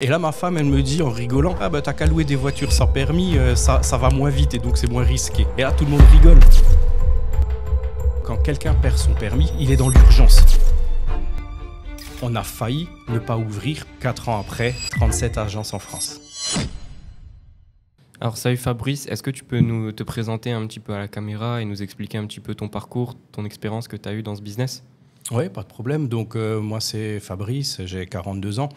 Et là, ma femme, elle me dit en rigolant, ah bah t'as qu'à louer des voitures sans permis, ça va moins vite et donc c'est moins risqué. Et là, tout le monde rigole. Quand quelqu'un perd son permis, il est dans l'urgence. On a failli ne pas ouvrir 4 ans après 37 agences en France. Alors salut Fabrice, est-ce que tu peux te présenter un petit peu à la caméra et nous expliquer un petit peu ton parcours, ton expérience que tu as eue dans ce business? Oui, pas de problème. Donc moi c'est Fabrice, j'ai 42 ans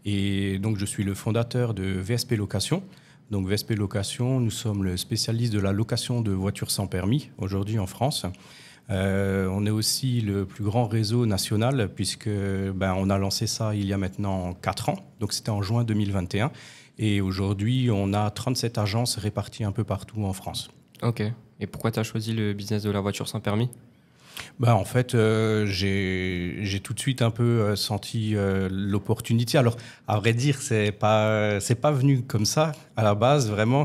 et donc je suis le fondateur de VSP Location. Donc VSP Location, nous sommes le spécialiste de la location de voitures sans permis aujourd'hui en France. On est aussi le plus grand réseau national puisque on a lancé ça il y a maintenant 4 ans, donc c'était en juin 2021. Et aujourd'hui, on a 37 agences réparties un peu partout en France. Ok. Et pourquoi tu as choisi le business de la voiture sans permis? En fait, j'ai tout de suite un peu senti l'opportunité. Alors, à vrai dire, c'est pas venu comme ça. À la base, vraiment,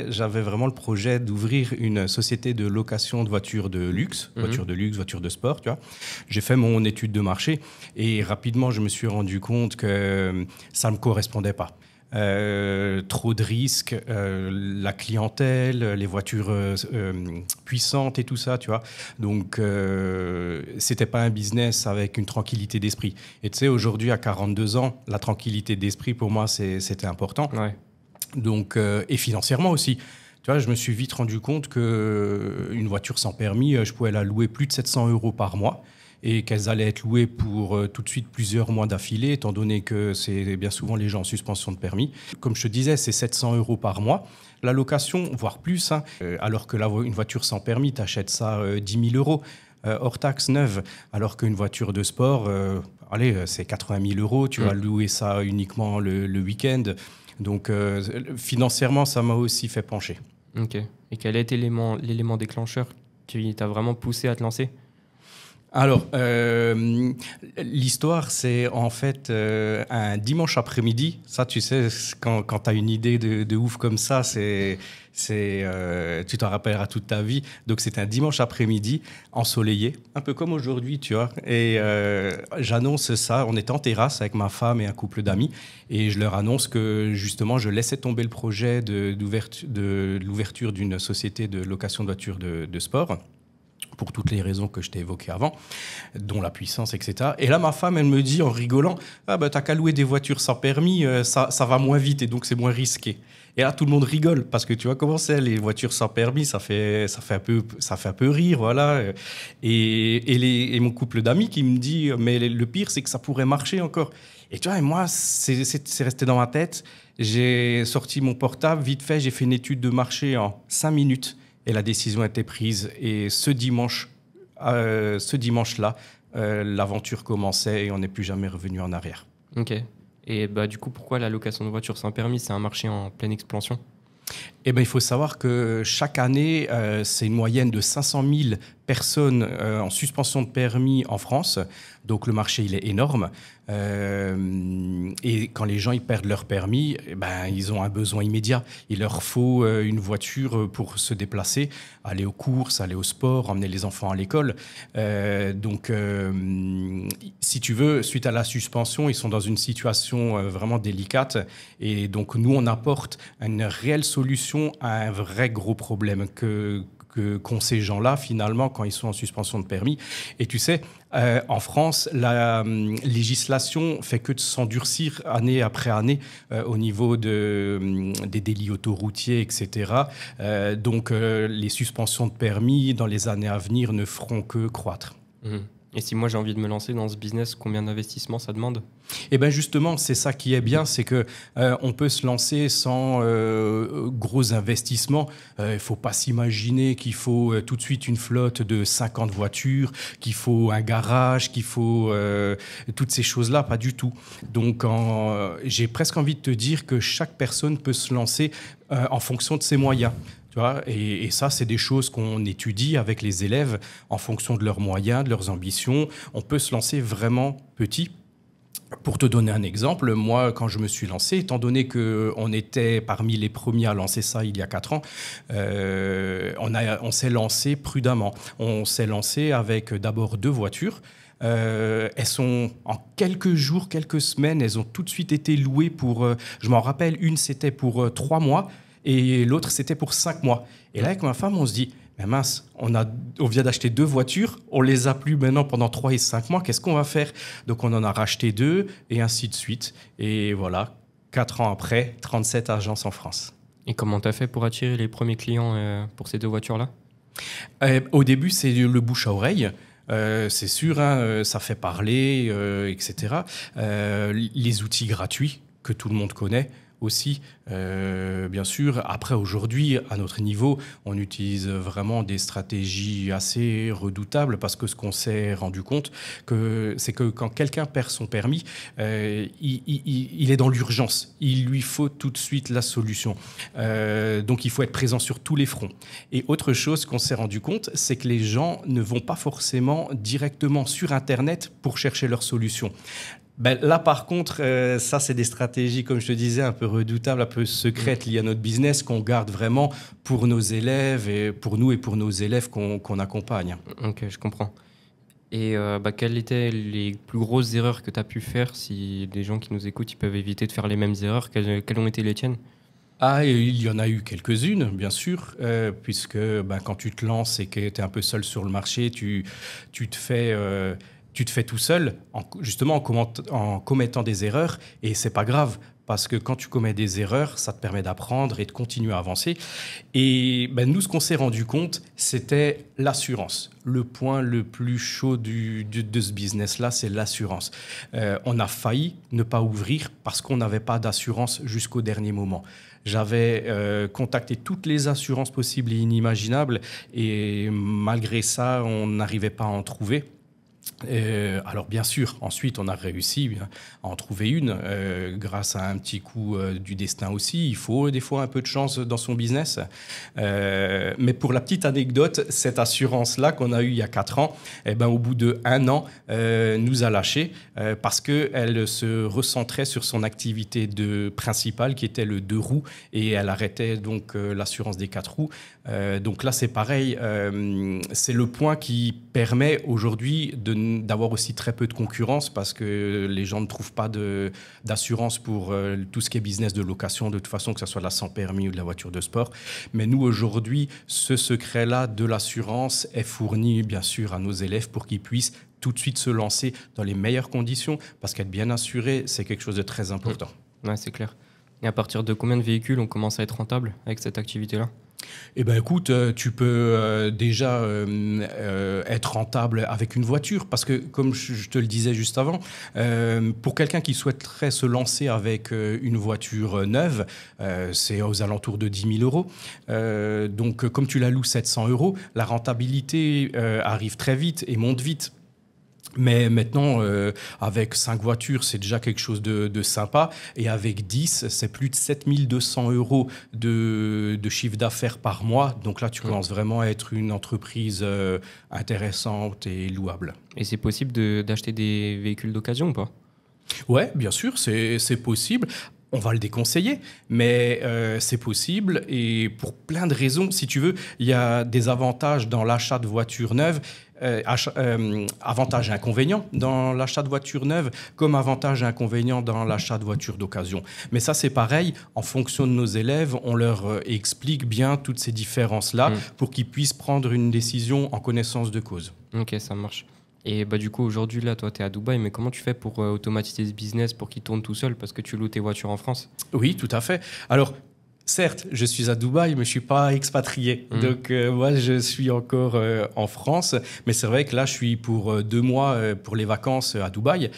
j'avais vraiment le projet d'ouvrir une société de location de voitures de luxe, voitures de sport, tu vois. J'ai fait mon étude de marché et rapidement, je me suis rendu compte que ça me correspondait pas. Trop de risques, la clientèle, les voitures puissantes et tout ça, tu vois. Donc, c'était pas un business avec une tranquillité d'esprit. Et tu sais, aujourd'hui, à 42 ans, la tranquillité d'esprit, pour moi, c'était important. Ouais. Donc, et financièrement aussi. Tu vois, je me suis vite rendu compte qu'une voiture sans permis, je pouvais la louer plus de 700 € par mois. Et qu'elles allaient être louées pour tout de suite plusieurs mois d'affilée, étant donné que c'est bien souvent les gens en suspension de permis. Comme je te disais, c'est 700 € par mois. La location, voire plus, hein, alors que une voiture sans permis, tu achètes ça 10 000 € hors taxe neuve, alors qu'une voiture de sport, c'est 80 000 €, tu vas louer ça uniquement le week-end. Donc financièrement, ça m'a aussi fait pencher. Ok. Et quel a été l'élément déclencheur qui t'a vraiment poussé à te lancer? Alors, l'histoire, c'est en fait un dimanche après-midi. Ça, tu sais, quand tu as une idée de ouf comme ça, tu t'en rappelleras toute ta vie. Donc, c'était un dimanche après-midi, ensoleillé, un peu comme aujourd'hui, tu vois. Et j'annonce ça, on était en terrasse avec ma femme et un couple d'amis. Et je leur annonce que, justement, je laissais tomber le projet de l'ouverture d'une société de location de voitures de sport, pour toutes les raisons que je t'ai évoquées avant, dont la puissance, etc. Et là, ma femme, elle me dit en rigolant, ah bah t'as qu'à louer des voitures sans permis, ça va moins vite et donc c'est moins risqué. Et là, tout le monde rigole parce que tu vois comment c'est, les voitures sans permis, ça fait un peu rire, voilà. Et mon couple d'amis qui me dit, mais le pire, c'est que ça pourrait marcher encore. Et tu vois, et moi, c'est resté dans ma tête. J'ai sorti mon portable, vite fait, j'ai fait une étude de marché en 5 minutes. Et la décision a été prise. Et ce dimanche-là, l'aventure commençait et on n'est plus jamais revenu en arrière. Ok. Et du coup, pourquoi la location de voitures sans permis, c'est un marché en pleine expansion? Il faut savoir que chaque année, c'est une moyenne de 500 000 personnes en suspension de permis en France. Donc le marché, il est énorme. Et quand les gens ils perdent leur permis, ils ont un besoin immédiat. Il leur faut une voiture pour se déplacer, aller aux courses, aller au sport, emmener les enfants à l'école. Si tu veux, suite à la suspension, ils sont dans une situation vraiment délicate. Et donc nous, on apporte une réelle solution à un vrai gros problème qu'ont ces gens-là, finalement, quand ils sont en suspension de permis. Et tu sais, en France, la législation fait que de s'endurcir année après année au niveau des délits autoroutiers, etc. Les suspensions de permis, dans les années à venir, ne feront que croître. Et si moi j'ai envie de me lancer dans ce business, combien d'investissement ça demande? Justement, c'est ça qui est bien, c'est que on peut se lancer sans gros investissements. Il faut pas s'imaginer qu'il faut tout de suite une flotte de 50 voitures, qu'il faut un garage, qu'il faut toutes ces choses-là, pas du tout. Donc, j'ai presque envie de te dire que chaque personne peut se lancer en fonction de ses moyens. Tu vois, et ça, c'est des choses qu'on étudie avec les élèves en fonction de leurs moyens, de leurs ambitions. On peut se lancer vraiment petit. Pour te donner un exemple, moi, quand je me suis lancé, étant donné qu'on était parmi les premiers à lancer ça il y a 4 ans, on s'est lancé prudemment. On s'est lancé avec d'abord 2 voitures. Elles sont en quelques jours, quelques semaines, elles ont tout de suite été louées pour, je m'en rappelle, une c'était pour 3 mois et l'autre c'était pour 5 mois. Et là, avec ma femme, on se dit, mais mince, on vient d'acheter 2 voitures, on les a plus maintenant pendant 3 et 5 mois, qu'est-ce qu'on va faire? Donc on en a racheté 2 et ainsi de suite. Et voilà, 4 ans après, 37 agences en France. Et comment tu as fait pour attirer les premiers clients pour ces 2 voitures-là? Au début, c'est le bouche à oreille. C'est sûr, hein, ça fait parler, etc. Les outils gratuits que tout le monde connaît aussi, bien sûr. Après, aujourd'hui, à notre niveau, on utilise vraiment des stratégies assez redoutables parce que ce qu'on s'est rendu compte, c'est que quand quelqu'un perd son permis, il est dans l'urgence. Il lui faut tout de suite la solution. Donc, il faut être présent sur tous les fronts. Et autre chose qu'on s'est rendu compte, c'est que les gens ne vont pas forcément directement sur Internet pour chercher leur solution. Ben, là, par contre, ça, c'est des stratégies, comme je te disais, un peu redoutables, un peu secrètes liées à notre business, qu'on garde vraiment pour nos élèves, et pour nous et pour nos élèves qu'on accompagne. Ok, je comprends. Et quelles étaient les plus grosses erreurs que tu as pu faire? Si des gens qui nous écoutent, ils peuvent éviter de faire les mêmes erreurs, quelles ont été les tiennes? Ah, et il y en a eu quelques-unes, bien sûr, puisque quand tu te lances et que tu es un peu seul sur le marché, tu te fais... tu te fais tout seul, justement en commettant des erreurs, et c'est pas grave, parce que quand tu commets des erreurs, ça te permet d'apprendre et de continuer à avancer. Et nous, ce qu'on s'est rendu compte, c'était l'assurance. Le point le plus chaud de ce business-là, c'est l'assurance. On a failli ne pas ouvrir parce qu'on n'avait pas d'assurance jusqu'au dernier moment. J'avais contacté toutes les assurances possibles et inimaginables, et malgré ça, on n'arrivait pas à en trouver. Alors bien sûr, ensuite on a réussi à en trouver une grâce à un petit coup du destin aussi. Il faut des fois un peu de chance dans son business. Mais pour la petite anecdote, cette assurance-là qu'on a eue il y a 4 ans, au bout de 1 an, nous a lâchés parce qu'elle se recentrait sur son activité principale qui était le 2 roues et elle arrêtait donc l'assurance des 4 roues. Donc là c'est pareil, c'est le point qui permet aujourd'hui d'avoir aussi très peu de concurrence parce que les gens ne trouvent pas d'assurance pour tout ce qui est business de location, de toute façon, que ce soit de la sans permis ou de la voiture de sport. Mais nous, aujourd'hui, ce secret-là de l'assurance est fourni, bien sûr, à nos élèves pour qu'ils puissent tout de suite se lancer dans les meilleures conditions parce qu'être bien assuré, c'est quelque chose de très important. Ouais, c'est clair. Et à partir de combien de véhicules on commence à être rentable avec cette activité-là? Eh bien, écoute, tu peux déjà être rentable avec une voiture parce que, comme je te le disais juste avant, pour quelqu'un qui souhaiterait se lancer avec une voiture neuve, c'est aux alentours de 10 000 euros. Donc, comme tu la loues 700 euros, la rentabilité arrive très vite et monte vite. Mais maintenant, avec 5 voitures, c'est déjà quelque chose de sympa. Et avec 10, c'est plus de 7 200 euros de chiffre d'affaires par mois. Donc là, tu commences vraiment à être une entreprise intéressante et louable. Et c'est possible d'acheter des véhicules d'occasion ou pas? Ouais, bien sûr, c'est possible. On va le déconseiller, mais c'est possible et pour plein de raisons. Si tu veux, il y a des avantages dans l'achat de voitures neuves, avantages et inconvénients dans l'achat de voitures neuves, comme avantages et inconvénients dans l'achat de voitures d'occasion. Mais ça, c'est pareil, en fonction de nos élèves, on leur explique bien toutes ces différences-là pour qu'ils puissent prendre une décision en connaissance de cause. Ok, ça marche. Et du coup, aujourd'hui, là, toi, tu es à Dubaï, mais comment tu fais pour automatiser ce business pour qu'il tourne tout seul parce que tu loues tes voitures en France? Oui, tout à fait. Alors, certes, je suis à Dubaï, mais je ne suis pas expatrié. Donc, moi, je suis encore en France. Mais c'est vrai que là, je suis pour 2 mois pour les vacances à Dubaï.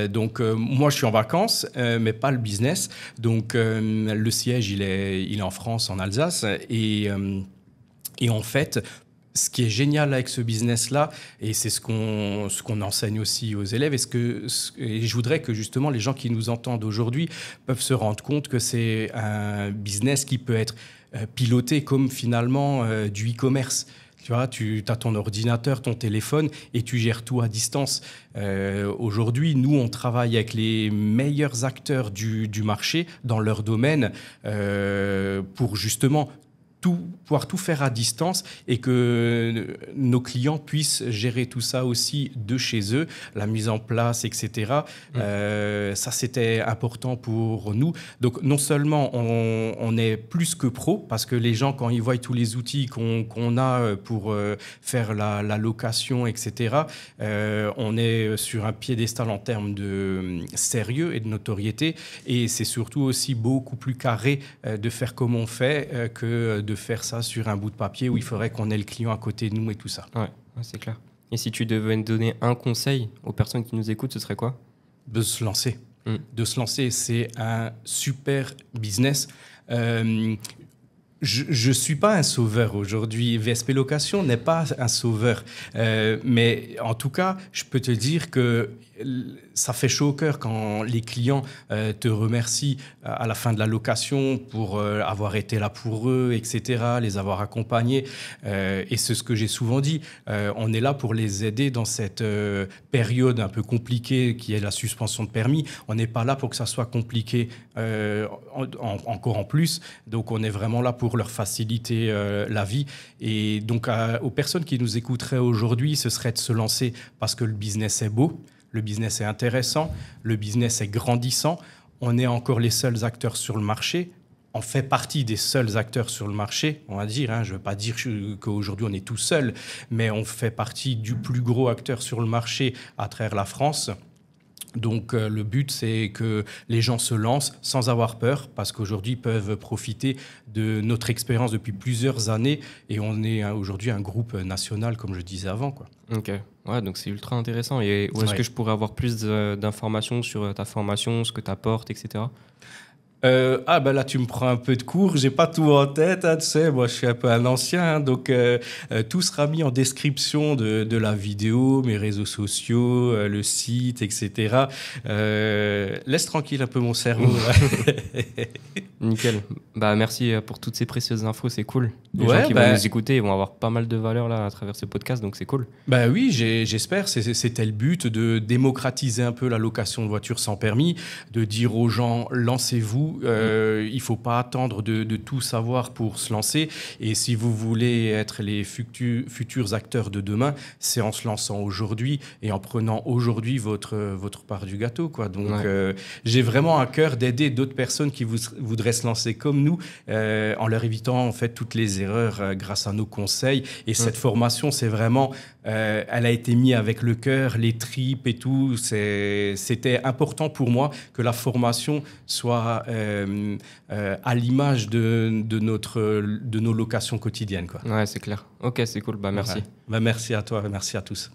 Donc, moi, je suis en vacances, mais pas le business. Donc, le siège, il est en France, en Alsace. Et en fait, ce qui est génial avec ce business-là, et c'est ce qu'on enseigne aussi aux élèves, et je voudrais que justement les gens qui nous entendent aujourd'hui peuvent se rendre compte que c'est un business qui peut être piloté comme finalement du e-commerce. Tu vois, tu as ton ordinateur, ton téléphone et tu gères tout à distance. Aujourd'hui, nous, on travaille avec les meilleurs acteurs du marché dans leur domaine pour justement pouvoir tout faire à distance et que nos clients puissent gérer tout ça aussi de chez eux, la mise en place, etc. Ça, c'était important pour nous. Donc, non seulement on est plus que pro, parce que les gens, quand ils voient tous les outils qu'on a pour faire la location, etc., on est sur un piédestal en termes de sérieux et de notoriété. Et c'est surtout aussi beaucoup plus carré de faire comme on fait que de faire ça sur un bout de papier où il faudrait qu'on ait le client à côté de nous et tout ça. Ouais, c'est clair. Et si tu devais donner un conseil aux personnes qui nous écoutent, ce serait quoi? De se lancer. De se lancer, c'est un super business. Je ne suis pas un sauveur aujourd'hui. VSP Location n'est pas un sauveur. Mais en tout cas, je peux te dire que ça fait chaud au cœur quand les clients te remercient à la fin de la location pour avoir été là pour eux, etc., les avoir accompagnés. Et c'est ce que j'ai souvent dit. On est là pour les aider dans cette période un peu compliquée qui est la suspension de permis. On n'est pas là pour que ça soit compliqué encore en plus. Donc, on est vraiment là pour leur faciliter la vie. Et donc, aux personnes qui nous écouteraient aujourd'hui, ce serait de se lancer parce que le business est beau. Le business est intéressant, le business est grandissant. On est encore les seuls acteurs sur le marché. On fait partie des seuls acteurs sur le marché, on va dire. Je ne veux pas dire qu'aujourd'hui on est tout seul, mais on fait partie du plus gros acteur sur le marché à travers la France. Donc le but, c'est que les gens se lancent sans avoir peur, parce qu'aujourd'hui, ils peuvent profiter de notre expérience depuis plusieurs années, et on est aujourd'hui un groupe national, comme je disais avant, quoi. Ok, ouais, donc c'est ultra intéressant. Et où est-ce que je pourrais avoir plus d'informations sur ta formation, ce que tu apportes, etc. Là tu me prends un peu de cours, j'ai pas tout en tête, tu sais, moi je suis un peu un ancien, donc tout sera mis en description de la vidéo, mes réseaux sociaux, le site, etc. Laisse tranquille un peu mon cerveau. Nickel. Merci pour toutes ces précieuses infos, c'est cool. Les gens qui vont nous écouter, ils vont avoir pas mal de valeur là à travers ce podcast, donc c'est cool. Oui, j'espère. C'était le but, de démocratiser un peu la location de voitures sans permis, de dire aux gens, lancez-vous. Il ne faut pas attendre de tout savoir pour se lancer. Et si vous voulez être les futurs acteurs de demain, c'est en se lançant aujourd'hui et en prenant aujourd'hui votre part du gâteau, quoi. Donc, j'ai vraiment à cœur d'aider d'autres personnes qui voudraient se lancer comme nous, en leur évitant en fait toutes les erreurs grâce à nos conseils. Et cette formation, c'est vraiment, elle a été mise avec le cœur, les tripes et tout. C'était important pour moi que la formation soit à l'image de nos locations quotidiennes, quoi. Ouais, c'est clair. Ok, c'est cool. Merci. Merci à toi, merci à tous.